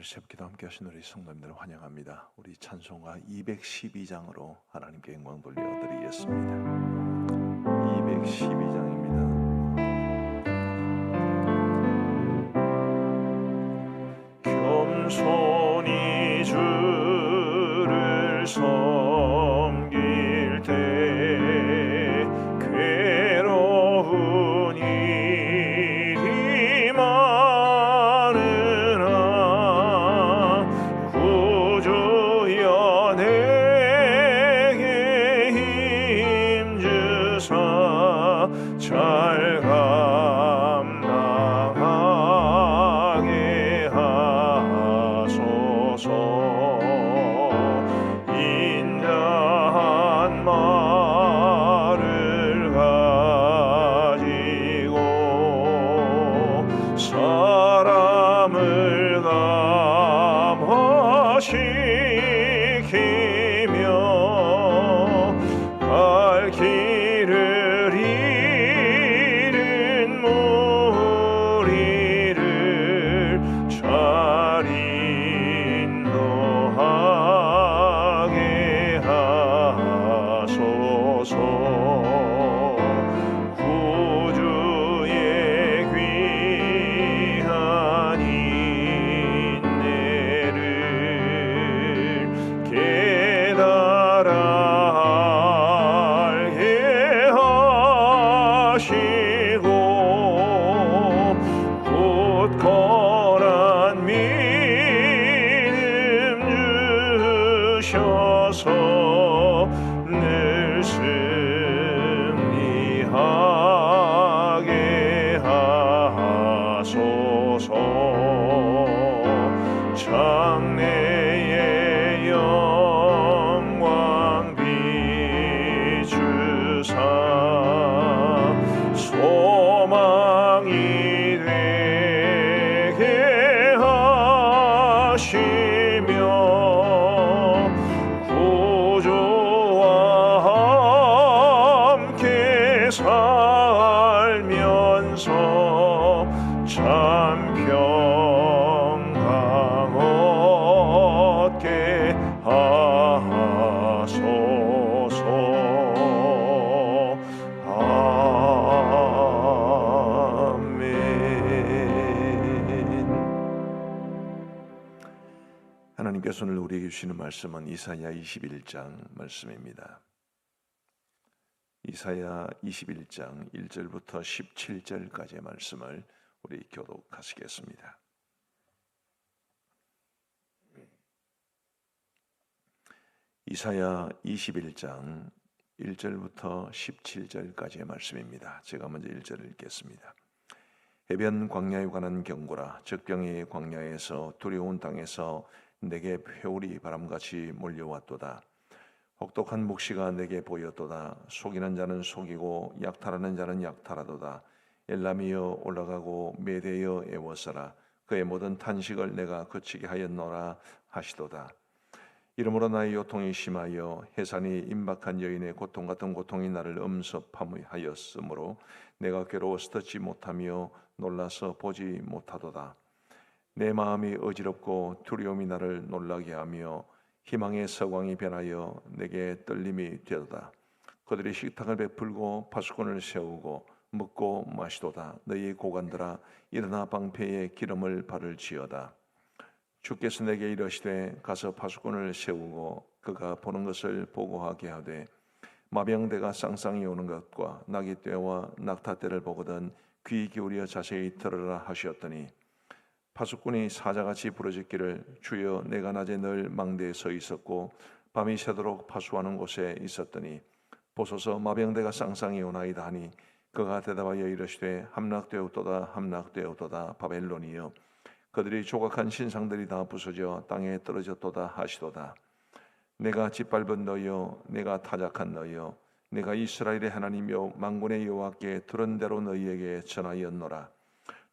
새벽기도 함께 하신 우리 성도님들을 환영합니다. 우리 찬송가 212장으로 하나님께 영광 돌려드리겠습니다. 212장입니다. 겸손히 주를 섬길 때 괴로운 일이 많으나 구주여 내게 힘주사 잘 감당하게 하소서. 인자한 말을 가지고 사람을 감화시키며 갈 길을 잃은 무리를 잘 인도하게 하소서. 구주의 귀한 인내를 깨달아 알게 하시고 굳건한 믿음 주셔서 늘 승리하게 하소서. 장래의 영광 비추사 소망이 되게 하시며 구주와 함께 살면서 참 평강 얻게 하소서. 아멘. 하나님께서 오늘 우리에게 주시는 말씀은 이사야 21장 말씀입니다. 이사야 21장 1절부터 17절까지의 말씀을 우리 교독하시겠습니다. 이사야 21장 1절부터 17절까지의 말씀입니다. 제가 먼저 1절을 읽겠습니다. 해변 광야에 관한 경고라. 적병의 광야에서 두려운 땅에서 내게 회오리 바람같이 몰려왔도다. 혹독한 묵시가 내게 보였도다. 속이는 자는 속이고 약탈하는 자는 약탈하도다. 엘람이여 올라가고 메대여 애워서라. 그의 모든 탄식을 내가 그치게 하였노라 하시도다. 이러므로 나의 요통이 심하여 해산이 임박한 여인의 고통 같은 고통이 나를 엄습하였으므로 내가 괴로워서 듣지 못하며 놀라서 보지 못하도다. 내 마음이 어지럽고 두려움이 나를 놀라게 하며 희망의 서광이 변하여 내게 떨림이 되도다. 그들이 식탁을 베풀고 파수꾼을 세우고 먹고 마시도다. 너희 고관들아 일어나 방패에 기름을 바를지어다. 주께서 내게 이르시되 가서 파수꾼을 세우고 그가 보는 것을 보고하게 하되 마병대가 쌍쌍이 오는 것과 나귀떼와 낙타떼를 보거든 귀 기울여 자세히 들으라 하시었더니 파수꾼이 사자같이 부르짖기를 주여 내가 낮에 늘 망대에 서 있었고 밤이 새도록 파수하는 곳에 있었더니 보소서 마병대가 쌍쌍이 오나이다 하니 그가 대답하여 이르시되 함락되었도다 함락되었도다 바벨론이여 그들이 조각한 신상들이 다 부서져 땅에 떨어졌도다 하시도다. 내가 짓밟은 너여 내가 타작한 너여 내가 이스라엘의 하나님이여 만군의 여호와께 들은 대로 너희에게 전하였노라.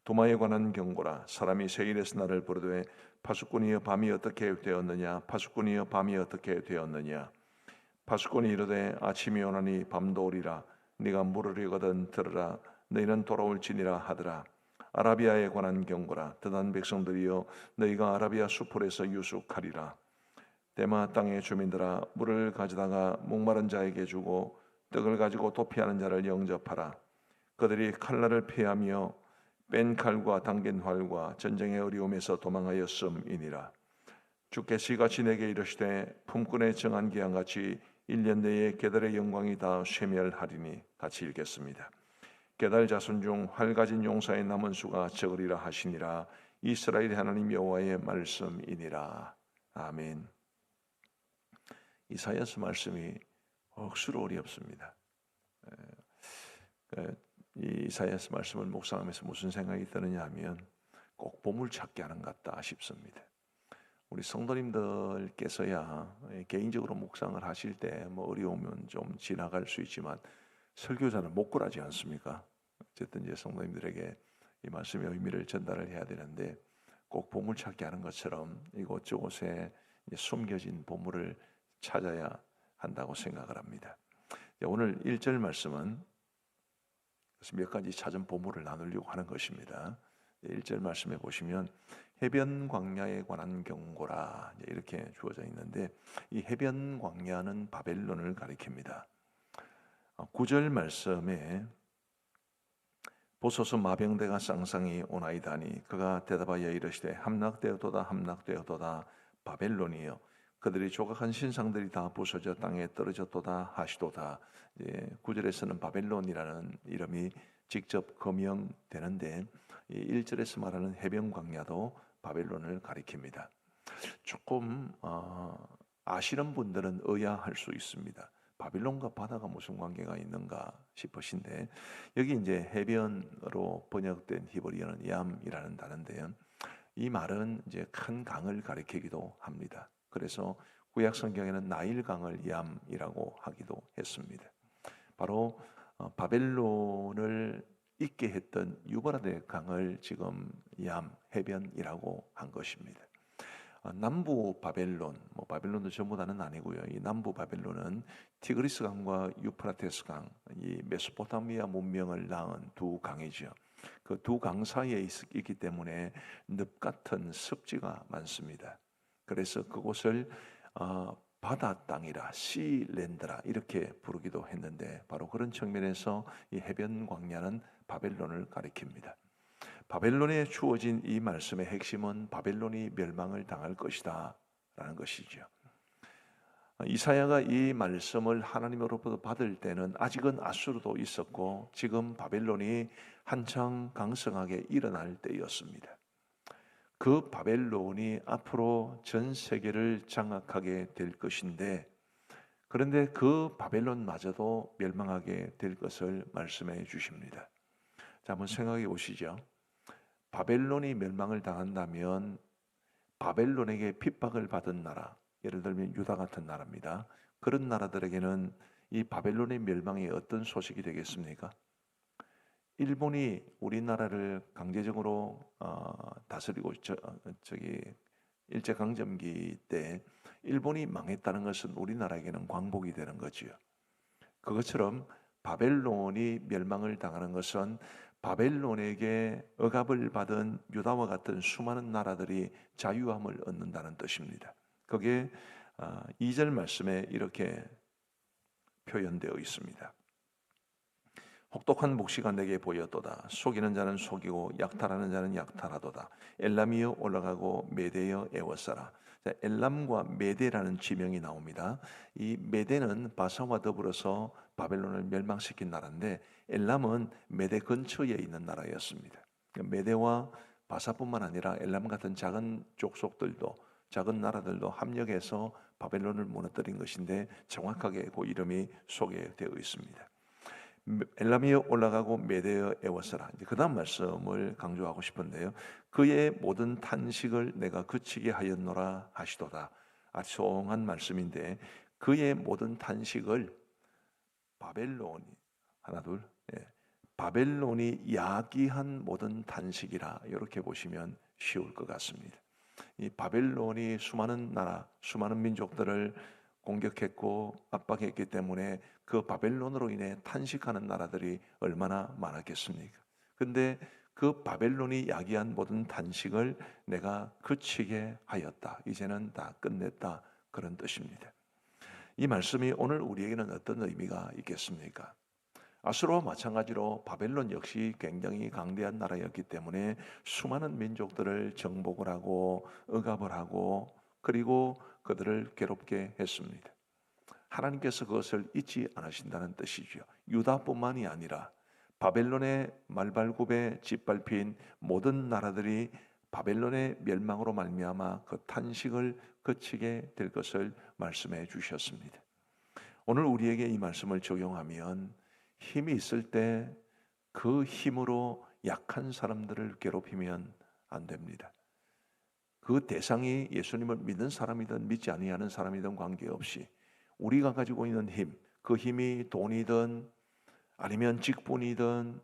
도마에 관한 경고라. 사람이 세일에서 나를 부르되 파수꾼이여 밤이 어떻게 되었느냐 파수꾼이여 밤이 어떻게 되었느냐. 파수꾼이 이르되 아침이 오나니 밤도 오리라. 네가 물으려거든 들으라. 너희는 돌아올지니라 하더라. 아라비아에 관한 경고라. 드단 백성들이여 너희가 아라비아 수풀에서 유숙하리라. 데마 땅의 주민들아 물을 가져다가 목마른 자에게 주고 떡을 가지고 도피하는 자를 영접하라. 그들이 칼날을 피하며 뺀 칼과 당긴 활과 전쟁의 어려움에서 도망하였음이니라. 주께 시같이 내게 이르시되 품꾼의 정한 기한같이 1년 내에 게달의 영광이 다 쇠멸하리니. 같이 읽겠습니다. 게달 자손 중 활 가진 용사의 남은 수가 적으리라 하시니라. 이스라엘 하나님 여호와의 말씀이니라. 아멘. 이사야서 말씀이 억수로 어렵습니다. 이 이사야서 말씀을 묵상하면서 무슨 생각이 드느냐 하면 꼭 보물찾기 하는 것 같다 싶습니다. 우리 성도님들께서야 개인적으로 묵상을 하실 때 뭐 어려우면 좀 지나갈 수 있지만 설교자는 못 구하지 않습니까? 어쨌든 이제 성도님들에게 이 말씀의 의미를 전달을 해야 되는데 꼭 보물찾기 하는 것처럼 이곳저곳에 숨겨진 보물을 찾아야 한다고 생각을 합니다. 오늘 1절 말씀은 몇 가지 찾은 보물을 나누려고 하는 것입니다. 1절 말씀에 보시면 해변 광야에 관한 경고라 이렇게 주어져 있는데 이 해변 광야는 바벨론을 가리킵니다. 9절 말씀에 보소서 마병대가 쌍쌍이 오나이다니 그가 대답하여 이르시되 함락되었도다 함락되었도다 바벨론이여 그들이 조각한 신상들이 다 부서져 땅에 떨어졌도다 하시도다. 9절에서는 바벨론이라는 이름이 직접 거명되는데 1절에서 말하는 해변 광야도 바벨론을 가리킵니다. 조금 아시는 분들은 의아할 수 있습니다. 바빌론과 바다가 무슨 관계가 있는가 싶으신데 여기 이제 해변으로 번역된 히브리어는 얌이라는 단어인데요. 이 말은 이제 큰 강을 가리키기도 합니다. 그래서 구약 성경에는 나일강을 얌이라고 하기도 했습니다. 바로 바벨론을 있게 했던 유브라데 강을 지금 얌 해변이라고 한 것입니다. 남부 바벨론, 바벨론도 전부 다는 아니고요. 이 남부 바벨론은 티그리스 강과 유프라테스 강, 이 메소포타미아 문명을 낳은 두 강이죠. 그 두 강 사이에 있기 때문에 늪 같은 습지가 많습니다. 그래서 그곳을 바다 땅이라 시랜드라 이렇게 부르기도 했는데 바로 그런 측면에서 이 해변 광야는 바벨론을 가리킵니다. 바벨론에 주어진 이 말씀의 핵심은 바벨론이 멸망을 당할 것이다 라는 것이죠. 이사야가 이 말씀을 하나님으로부터 받을 때는 아직은 아수르도 있었고 지금 바벨론이 한창 강성하게 일어날 때였습니다. 그 바벨론이 앞으로 전 세계를 장악하게 될 것인데 그런데 그 바벨론마저도 멸망하게 될 것을 말씀해 주십니다. 자, 한번 생각해 보시죠. 바벨론이 멸망을 당한다면 바벨론에게 핍박을 받은 나라, 예를 들면 유다 같은 나라입니다. 그런 나라들에게는 이 바벨론의 멸망이 어떤 소식이 되겠습니까? 일본이 우리나라를 강제적으로 다스리고 일제강점기 때 일본이 망했다는 것은 우리나라에게는 광복이 되는 거지요. 그것처럼 바벨론이 멸망을 당하는 것은 바벨론에게 억압을 받은 유다와 같은 수많은 나라들이 자유함을 얻는다는 뜻입니다. 그게 2절 말씀에 이렇게 표현되어 있습니다. 혹독한 묵시가 내게 보였도다. 속이는 자는 속이고 약탈하는 자는 약탈하도다. 엘람이여 올라가고 메대여 애워싸라. 엘람과 메대라는 지명이 나옵니다. 이 메대는 바사와 더불어서 바벨론을 멸망시킨 나라인데 엘람은 메대 근처에 있는 나라였습니다. 메대와 바사뿐만 아니라 엘람 같은 작은 족속들도 작은 나라들도 합력해서 바벨론을 무너뜨린 것인데 정확하게 그 이름이 소개되어 있습니다. 엘람이여 올라가고 메대여 애워서라. 그 다음 말씀을 강조하고 싶은데요. 그의 모든 탄식을 내가 그치게 하였노라 하시도다. 아송한 말씀인데 그의 모든 탄식을 바벨론이 바벨론이 야기한 모든 탄식이라 이렇게 보시면 쉬울 것 같습니다. 이 바벨론이 수많은 나라, 수많은 민족들을 공격했고 압박했기 때문에 그 바벨론으로 인해 탄식하는 나라들이 얼마나 많았겠습니까? 근데 그 바벨론이 야기한 모든 탄식을 내가 그치게 하였다. 이제는 다 끝냈다. 그런 뜻입니다. 이 말씀이 오늘 우리에게는 어떤 의미가 있겠습니까? 아수르와 마찬가지로 바벨론 역시 굉장히 강대한 나라였기 때문에 수많은 민족들을 정복을 하고 억압을 하고 그리고 그들을 괴롭게 했습니다. 하나님께서 그것을 잊지 않으신다는 뜻이죠. 유다뿐만이 아니라 바벨론의 말발굽에 짓밟힌 모든 나라들이 바벨론의 멸망으로 말미암아 그 탄식을 그치게 될 것을 말씀해 주셨습니다. 오늘 우리에게 이 말씀을 적용하면 힘이 있을 때 그 힘으로 약한 사람들을 괴롭히면 안 됩니다. 그 대상이 예수님을 믿는 사람이든 믿지 아니하는 사람이든 관계없이 우리가 가지고 있는 힘, 그 힘이 돈이든 아니면 직분이든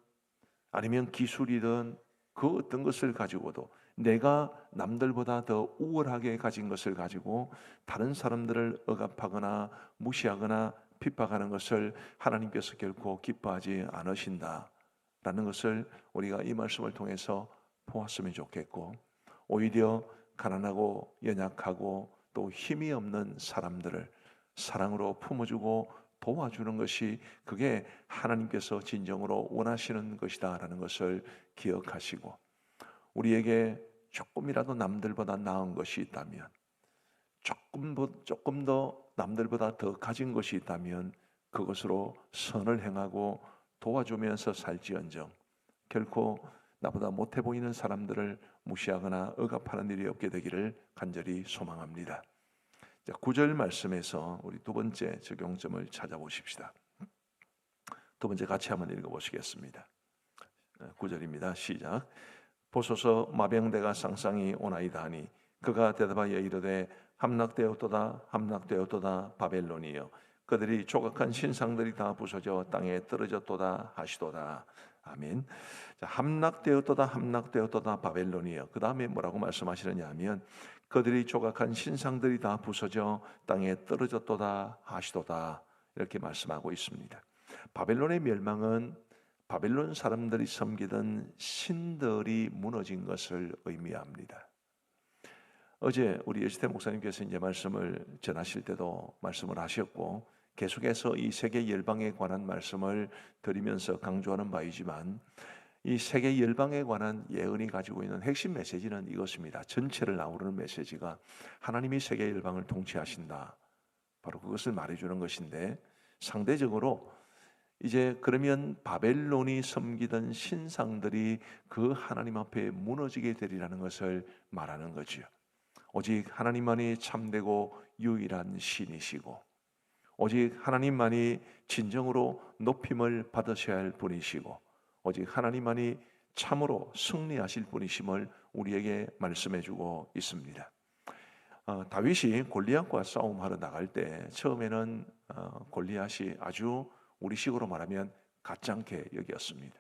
아니면 기술이든 그 어떤 것을 가지고도 내가 남들보다 더 우월하게 가진 것을 가지고 다른 사람들을 억압하거나 무시하거나 핍박하는 것을 하나님께서 결코 기뻐하지 않으신다라는 것을 우리가 이 말씀을 통해서 보았으면 좋겠고, 오히려 가난하고 연약하고 또 힘이 없는 사람들을 사랑으로 품어주고 도와주는 것이 그게 하나님께서 진정으로 원하시는 것이다라는 것을 기억하시고, 우리에게 조금이라도 남들보다 나은 것이 있다면, 조금 더 남들보다 더 가진 것이 있다면 그것으로 선을 행하고 도와주면서 살지언정 결코 나보다 못해 보이는 사람들을 무시하거나 억압하는 일이 없게 되기를 간절히 소망합니다. 9절 말씀에서 우리 두 번째 적용점을 찾아보십시다. 두 번째 같이 한번 읽어보시겠습니다. 9절입니다. 시작. 보소서 마병대가 쌍쌍이 오나이다 하니 그가 대답하여 이르되 함락되었도다 함락되었도다 바벨론이여 그들이 조각한 신상들이 다 부서져 땅에 떨어졌도다 하시도다. 아멘. 자, 함락되었도다 함락되었도다 바벨론이여. 그 다음에 뭐라고 말씀하시느냐 하면 그들이 조각한 신상들이 다 부서져 땅에 떨어졌도다 하시도다 이렇게 말씀하고 있습니다. 바벨론의 멸망은 바벨론 사람들이 섬기던 신들이 무너진 것을 의미합니다. 어제 우리 예시태 목사님께서 이제 말씀을 전하실 때도 말씀을 하셨고 계속해서 이 세계 열방에 관한 말씀을 드리면서 강조하는 바이지만 이 세계 열방에 관한 예언이 가지고 있는 핵심 메시지는 이것입니다. 전체를 아우르는 메시지가 하나님이 세계 열방을 통치하신다. 바로 그것을 말해주는 것인데, 상대적으로 이제 그러면 바벨론이 섬기던 신상들이 그 하나님 앞에 무너지게 되리라는 것을 말하는 거죠. 오직 하나님만이 참되고 유일한 신이시고 오직 하나님만이 진정으로 높임을 받으셔야 할 분이시고 오직 하나님만이 참으로 승리하실 분이심을 우리에게 말씀해주고 있습니다. 다윗이 골리앗과 싸움하러 나갈 때 처음에는 골리앗이 아주 우리식으로 말하면 가짱캐 여겼습니다.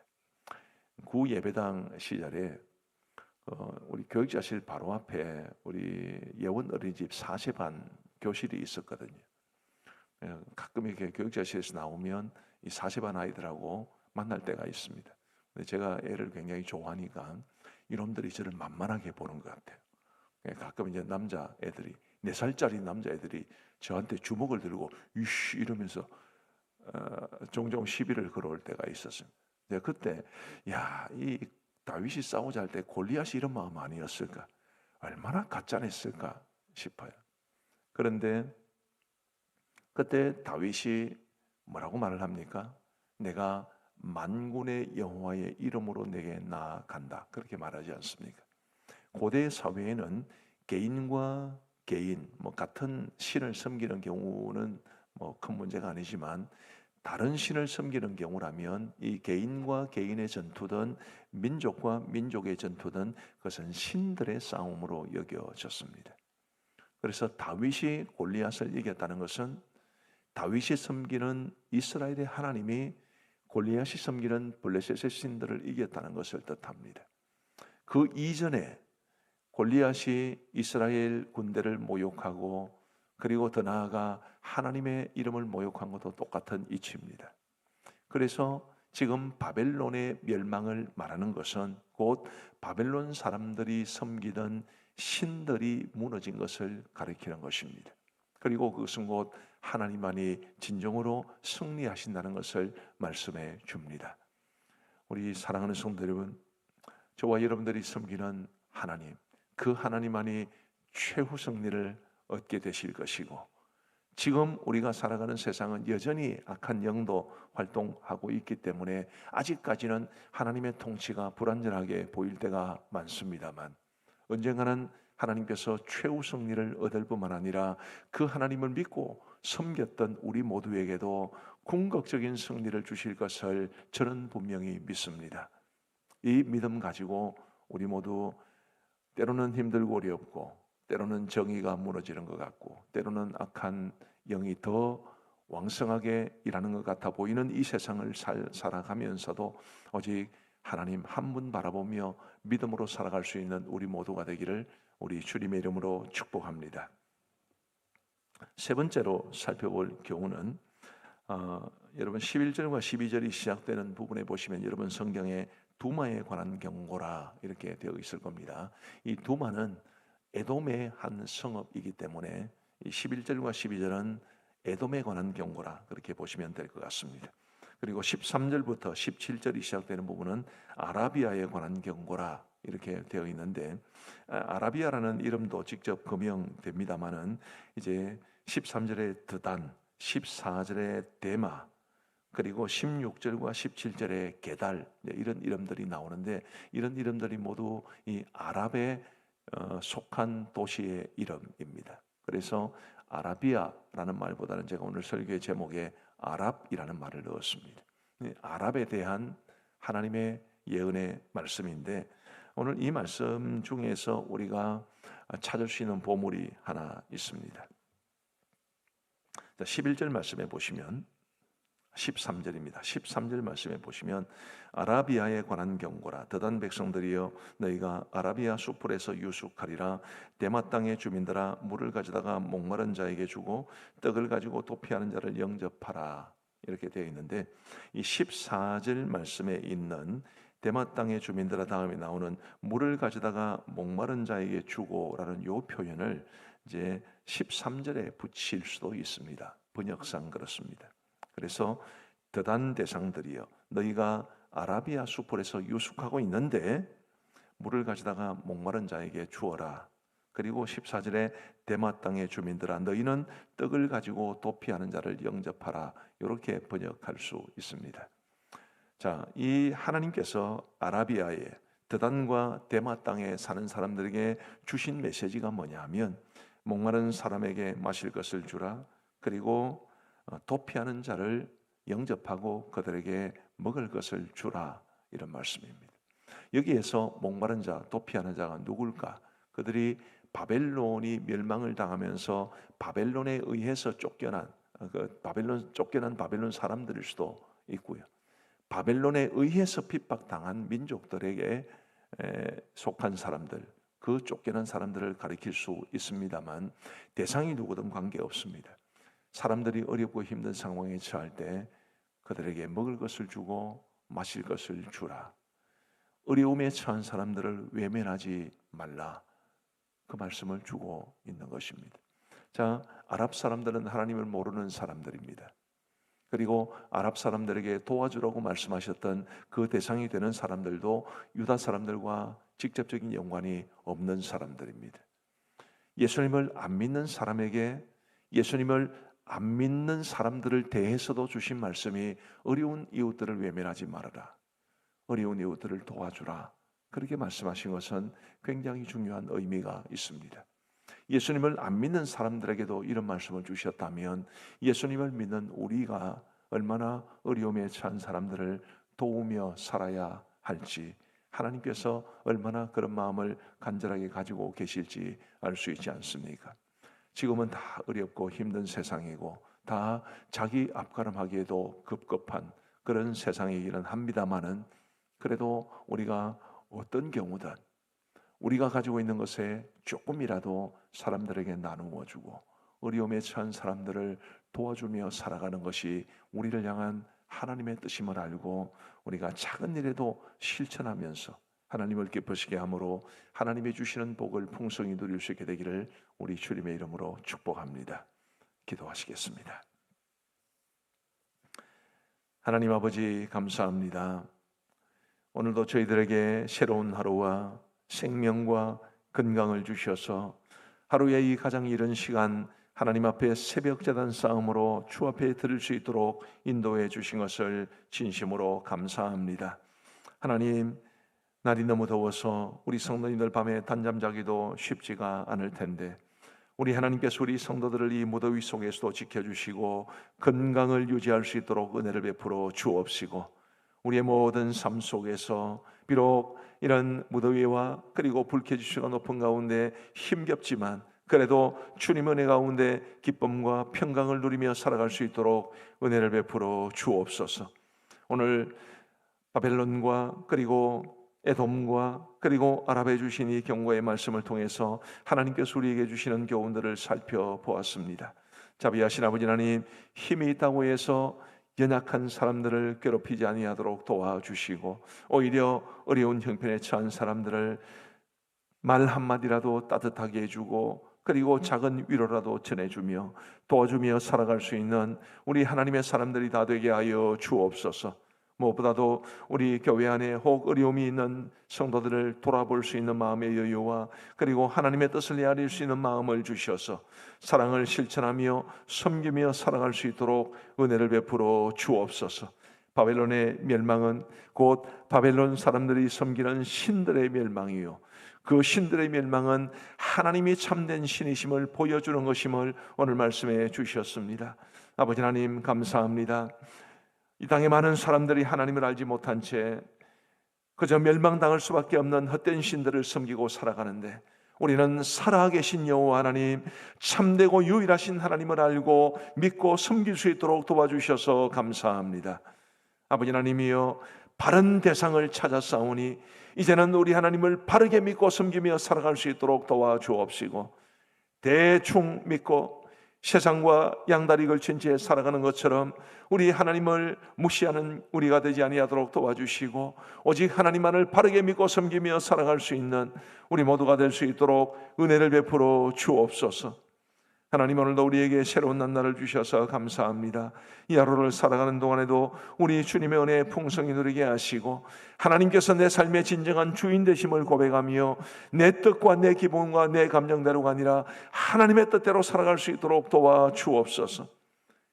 구 예배당 시절에 우리 교육자실 바로 앞에 우리 예원 어린이집 사세반 교실이 있었거든요. 가끔 이렇게 교육자실에서 나오면 이 사세반 아이들하고 만날 때가 있습니다. 근데 제가 애를 굉장히 좋아하니까 이놈들이 저를 만만하게 보는 것 같아요. 가끔 이제 남자 애들이 4살짜리 남자 애들이 저한테 주먹을 들고 이씨 이러면서 종종 시비를 걸어올 때가 있었습니다. 내가 그때 이 다윗이 싸우자 할 때 골리앗이 이런 마음 아니었을까? 얼마나 가짜냈을까 싶어요. 그런데 그때 다윗이 뭐라고 말을 합니까? 내가 만군의 여호와의 이름으로 내게 나아간다. 그렇게 말하지 않습니까? 고대 사회에는 개인과 개인, 같은 신을 섬기는 경우는 큰 문제가 아니지만 다른 신을 섬기는 경우라면 이 개인과 개인의 전투든 민족과 민족의 전투든 그것은 신들의 싸움으로 여겨졌습니다. 그래서 다윗이 골리앗을 이겼다는 것은 다윗이 섬기는 이스라엘의 하나님이 골리앗이 섬기는 블레셋의 신들을 이겼다는 것을 뜻합니다. 그 이전에 골리앗이 이스라엘 군대를 모욕하고 그리고 더 나아가 하나님의 이름을 모욕한 것도 똑같은 이치입니다. 그래서 지금 바벨론의 멸망을 말하는 것은 곧 바벨론 사람들이 섬기던 신들이 무너진 것을 가리키는 것입니다. 그리고 그것은 곧 하나님만이 진정으로 승리하신다는 것을 말씀해 줍니다. 우리 사랑하는 성도 여러분, 저와 여러분들이 섬기는 하나님, 그 하나님만이 최후 승리를 얻게 되실 것이고, 지금 우리가 살아가는 세상은 여전히 악한 영도 활동하고 있기 때문에 아직까지는 하나님의 통치가 불완전하게 보일 때가 많습니다만, 언젠가는 하나님께서 최후 승리를 얻을 뿐만 아니라 그 하나님을 믿고 섬겼던 우리 모두에게도 궁극적인 승리를 주실 것을 저는 분명히 믿습니다. 이 믿음 가지고 우리 모두 때로는 힘들고 어렵고, 때로는 정의가 무너지는 것 같고, 때로는 악한 영이 더 왕성하게 일하는 것 같아 보이는 이 세상을 살아가면서도 오직 하나님 한 분 바라보며 믿음으로 살아갈 수 있는 우리 모두가 되기를 우리 주님의 이름으로 축복합니다. 세 번째로 살펴볼 경우는 여러분 11절과 12절이 시작되는 부분에 보시면 여러분 성경에 두마에 관한 경고라 이렇게 되어 있을 겁니다. 이 두마는 에돔의 한 성읍이기 때문에 이 11절과 12절은 에돔에 관한 경고라 그렇게 보시면 될 것 같습니다. 그리고 13절부터 17절이 시작되는 부분은 아라비아에 관한 경고라 이렇게 되어 있는데, 아라비아라는 이름도 직접 거명됩니다만은 이제 13절에 드단, 14절에 데마, 그리고 16절과 17절에 게달 이런 이름들이 나오는데, 이런 이름들이 모두 이 아랍에 속한 도시의 이름입니다. 그래서 아라비아라는 말보다는 제가 오늘 설교의 제목에 아랍이라는 말을 넣었습니다. 아랍에 대한 하나님의 예언의 말씀인데, 오늘 이 말씀 중에서 우리가 찾을 수 있는 보물이 하나 있습니다. 11절 말씀에 보시면 13절입니다. 13절 말씀에 보시면 아라비아에 관한 경고라. 드단 백성들이여 너희가 아라비아 수풀에서 유숙하리라. 데마 땅의 주민들아 물을 가져다가 목마른 자에게 주고 떡을 가지고 도피하는 자를 영접하라. 이렇게 되어 있는데, 이 14절 말씀에 있는 데마 땅의 주민들아 다음에 나오는 물을 가져다가 목마른 자에게 주고라는 요 표현을 이제 13절에 붙일 수도 있습니다. 번역상 그렇습니다. 그래서 드단 대상들이여 너희가 아라비아 수풀에서 유숙하고 있는데 물을 가져다가 목마른 자에게 주어라. 그리고 14절에 데마 땅의 주민들아 너희는 떡을 가지고 도피하는 자를 영접하라. 이렇게 번역할 수 있습니다. 자, 이 하나님께서 아라비아에 드단과 데마 땅에 사는 사람들에게 주신 메시지가 뭐냐 하면, 목마른 사람에게 마실 것을 주라. 그리고 도피하는 자를 영접하고 그들에게 먹을 것을 주라. 이런 말씀입니다. 여기에서 목마른 자, 도피하는 자가 누굴까? 그들이 바벨론이 멸망을 당하면서 바벨론에 의해서 쫓겨난 바벨론 사람들일 수도 있고요. 바벨론에 의해서 핍박당한 민족들에게 속한 사람들, 그 쫓겨난 사람들을 가리킬 수 있습니다만 대상이 누구든 관계없습니다. 사람들이 어렵고 힘든 상황에 처할 때 그들에게 먹을 것을 주고 마실 것을 주라. 어려움에 처한 사람들을 외면하지 말라. 그 말씀을 주고 있는 것입니다. 자, 아랍 사람들은 하나님을 모르는 사람들입니다. 그리고 아랍 사람들에게 도와주라고 말씀하셨던 그 대상이 되는 사람들도 유다 사람들과 직접적인 연관이 없는 사람들입니다. 예수님을 안 믿는 사람에게, 예수님을 안 믿는 사람들을 대해서도 주신 말씀이 어려운 이웃들을 외면하지 말아라. 어려운 이웃들을 도와주라. 그렇게 말씀하신 것은 굉장히 중요한 의미가 있습니다. 예수님을 안 믿는 사람들에게도 이런 말씀을 주셨다면 예수님을 믿는 우리가 얼마나 어려움에 처한 사람들을 도우며 살아야 할지, 하나님께서 얼마나 그런 마음을 간절하게 가지고 계실지 알 수 있지 않습니까? 지금은 다 어렵고 힘든 세상이고 다 자기 앞가름하기에도 급급한 그런 세상이기는 합니다마는, 그래도 우리가 어떤 경우든 우리가 가지고 있는 것에 조금이라도 사람들에게 나누어 주고 어려움에 처한 사람들을 도와주며 살아가는 것이 우리를 향한 하나님의 뜻임을 알고 우리가 작은 일에도 실천하면서 하나님을 기쁘시게 함으로 하나님이 주시는 복을 풍성히 누릴 수 있게 되기를 우리 주님의 이름으로 축복합니다. 기도하시겠습니다. 하나님 아버지, 감사합니다. 오늘도 저희들에게 새로운 하루와 생명과 건강을 주셔서 하루의 이 가장 이른 시간 하나님 앞에 새벽 제단 싸움으로 주 앞에 드릴 수 있도록 인도해 주신 것을 진심으로 감사합니다. 하나님, 날이 너무 더워서 우리 성도님들 밤에 단잠 자기도 쉽지가 않을 텐데 우리 하나님께서 우리 성도들을 이 무더위 속에서도 지켜주시고 건강을 유지할 수 있도록 은혜를 베풀어 주옵시고 우리의 모든 삶 속에서 비록 이런 무더위와 그리고 불쾌지수가 높은 가운데 힘겹지만 그래도 주님 은혜 가운데 기쁨과 평강을 누리며 살아갈 수 있도록 은혜를 베풀어 주옵소서. 오늘 바벨론과 그리고 에돔과 그리고 아랍에 주신 이 경고의 말씀을 통해서 하나님께서 우리에게 주시는 교훈들을 살펴보았습니다. 자비하신 아버지 하나님, 힘이 있다고 해서 연약한 사람들을 괴롭히지 아니하도록 도와주시고 오히려 어려운 형편에 처한 사람들을 말 한마디라도 따뜻하게 해주고 그리고 작은 위로라도 전해주며 도와주며 살아갈 수 있는 우리 하나님의 사람들이 다 되게 하여 주옵소서. 무엇보다도 우리 교회 안에 혹 어려움이 있는 성도들을 돌아볼 수 있는 마음의 여유와 그리고 하나님의 뜻을 헤아릴 수 있는 마음을 주셔서 사랑을 실천하며 섬기며 살아갈 수 있도록 은혜를 베풀어 주옵소서. 바벨론의 멸망은 곧 바벨론 사람들이 섬기는 신들의 멸망이요, 그 신들의 멸망은 하나님이 참된 신이심을 보여주는 것임을 오늘 말씀해 주셨습니다. 아버지 하나님, 감사합니다. 이 땅에 많은 사람들이 하나님을 알지 못한 채 그저 멸망당할 수밖에 없는 헛된 신들을 섬기고 살아가는데 우리는 살아계신 여호와 하나님, 참되고 유일하신 하나님을 알고 믿고 섬길 수 있도록 도와주셔서 감사합니다. 아버지 하나님이여, 바른 대상을 찾아 싸우니 이제는 우리 하나님을 바르게 믿고 섬기며 살아갈 수 있도록 도와주옵시고 대충 믿고 세상과 양다리 걸친 채 살아가는 것처럼 우리 하나님을 무시하는 우리가 되지 아니하도록 도와주시고 오직 하나님만을 바르게 믿고 섬기며 살아갈 수 있는 우리 모두가 될 수 있도록 은혜를 베풀어 주옵소서. 하나님, 오늘도 우리에게 새로운 날을 주셔서 감사합니다. 이 하루를 살아가는 동안에도 우리 주님의 은혜에 풍성히 누리게 하시고 하나님께서 내 삶의 진정한 주인 되심을 고백하며 내 뜻과 내 기분과 내 감정대로가 아니라 하나님의 뜻대로 살아갈 수 있도록 도와주옵소서.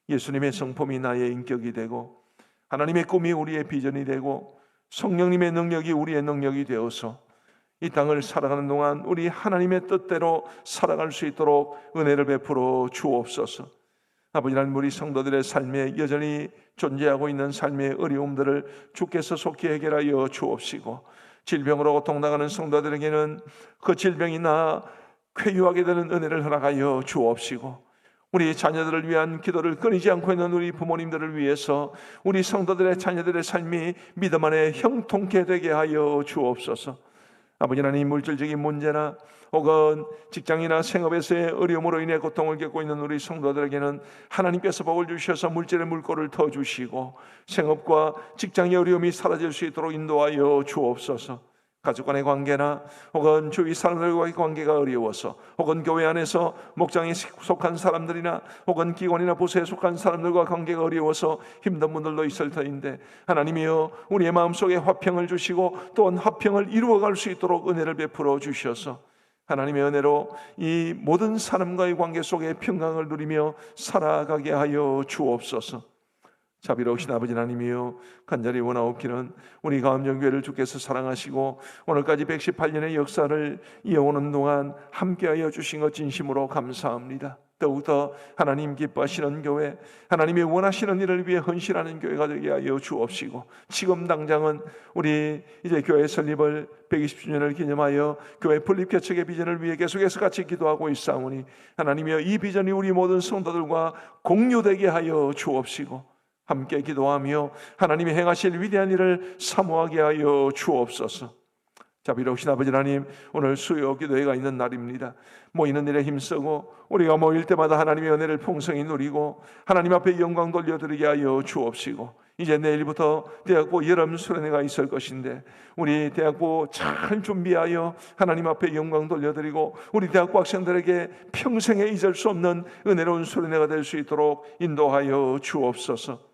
예수님의 성품이 나의 인격이 되고 하나님의 꿈이 우리의 비전이 되고 성령님의 능력이 우리의 능력이 되어서 이 땅을 살아가는 동안 우리 하나님의 뜻대로 살아갈 수 있도록 은혜를 베풀어 주옵소서. 아버지 하나님, 우리 성도들의 삶에 여전히 존재하고 있는 삶의 어려움들을 주께서 속히 해결하여 주옵시고 질병으로 고통당하는 성도들에게는 그 질병이 나 쾌유하게 되는 은혜를 허락하여 주옵시고 우리 자녀들을 위한 기도를 끊이지 않고 있는 우리 부모님들을 위해서 우리 성도들의 자녀들의 삶이 믿음 안에 형통케 되게 하여 주옵소서. 아버지 하나님, 물질적인 문제나 혹은 직장이나 생업에서의 어려움으로 인해 고통을 겪고 있는 우리 성도들에게는 하나님께서 복을 주셔서 물질의 물꼬를 터주시고 생업과 직장의 어려움이 사라질 수 있도록 인도하여 주옵소서. 가족 간의 관계나 혹은 주위 사람들과의 관계가 어려워서 혹은 교회 안에서 목장에 속한 사람들이나 혹은 기관이나 부서에 속한 사람들과 관계가 어려워서 힘든 분들도 있을 터인데 하나님이여, 우리의 마음속에 화평을 주시고 또한 화평을 이루어갈 수 있도록 은혜를 베풀어 주셔서 하나님의 은혜로 이 모든 사람과의 관계 속에 평강을 누리며 살아가게 하여 주옵소서. 자비로우신 아버지 하나님이여, 간절히 원하옵기는 우리 가암정교회를 주께서 사랑하시고 오늘까지 118년의 역사를 이어오는 동안 함께하여 주신 것 진심으로 감사합니다. 더욱더 하나님 기뻐하시는 교회, 하나님이 원하시는 일을 위해 헌신하는 교회가 되게 하여 주옵시고 지금 당장은 우리 이제 교회 설립을 120주년을 기념하여 교회 분립개척의 비전을 위해 계속해서 같이 기도하고 있사오니 하나님이여, 이 비전이 우리 모든 성도들과 공유되게 하여 주옵시고 함께 기도하며 하나님이 행하실 위대한 일을 사모하게 하여 주옵소서. 자비로우신 아버지 하나님, 오늘 수요 기도회가 있는 날입니다. 모이는 일에 힘쓰고 우리가 모일 때마다 하나님의 은혜를 풍성히 누리고 하나님 앞에 영광 돌려드리게 하여 주옵시고 이제 내일부터 대학부 여름 수련회가 있을 것인데 우리 대학부 잘 준비하여 하나님 앞에 영광 돌려드리고 우리 대학부 학생들에게 평생에 잊을 수 없는 은혜로운 수련회가 될 수 있도록 인도하여 주옵소서.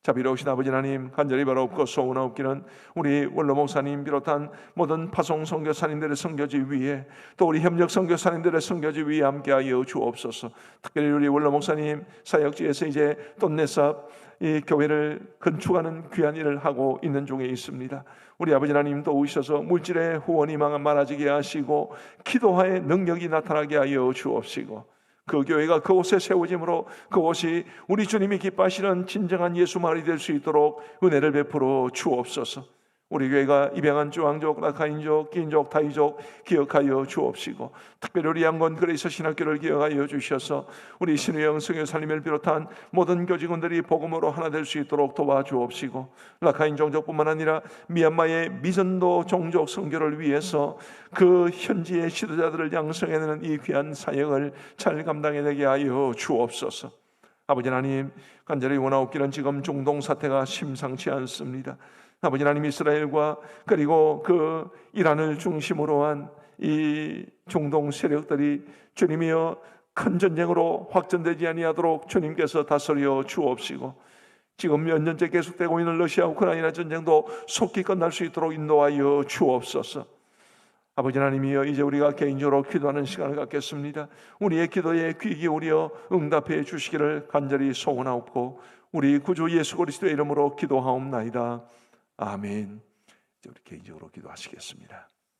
자비로우신 아버지 하나님, 간절히 바라옵고 소원하옵기는 우리 원로 목사님 비롯한 모든 파송 선교사님들의 선교지 위에 또 우리 협력 선교사님들의 선교지 위에 함께하여 주옵소서. 특별히 우리 원로 목사님 사역지에서 이제 돈내삽 이 교회를 건축하는 귀한 일을 하고 있는 중에 있습니다. 우리 아버지 하나님 도우셔서 물질의 후원이 많아지게 하시고 기도하의 능력이 나타나게 하여 주옵시고 그 교회가 그곳에 세워짐으로 그곳이 우리 주님이 기뻐하시는 진정한 예수 마을이 될 수 있도록 은혜를 베풀어 주옵소서. 우리 교회가 입양한 주왕족, 라카인족, 끼인족, 타이족 기억하여 주옵시고 특별히 우리 양건 그레이서 신학교를 기억하여 주셔서 우리 신우영 성교사님을 비롯한 모든 교직원들이 복음으로 하나 될 수 있도록 도와주옵시고 라카인 종족뿐만 아니라 미얀마의 미전도 종족 선교를 위해서 그 현지의 지도자들을 양성해내는 이 귀한 사역을 잘 감당해내게 하여 주옵소서. 아버지 하나님, 간절히 원하옵기는 지금 중동 사태가 심상치 않습니다. 아버지 하나님, 이스라엘과 그리고 그 이란을 중심으로 한 이 중동 세력들이 주님이여 큰 전쟁으로 확전되지 아니하도록 주님께서 다스려 주옵시고 지금 몇 년째 계속되고 있는 러시아 우크라이나 전쟁도 속히 끝날 수 있도록 인도하여 주옵소서. 아버지 하나님이여, 이제 우리가 개인적으로 기도하는 시간을 갖겠습니다. 우리의 기도에 귀 기울여 응답해 주시기를 간절히 소원하옵고 우리 구주 예수 그리스도의 이름으로 기도하옵나이다. 아멘. 이제 우리 개인적으로 기도하시겠습니다.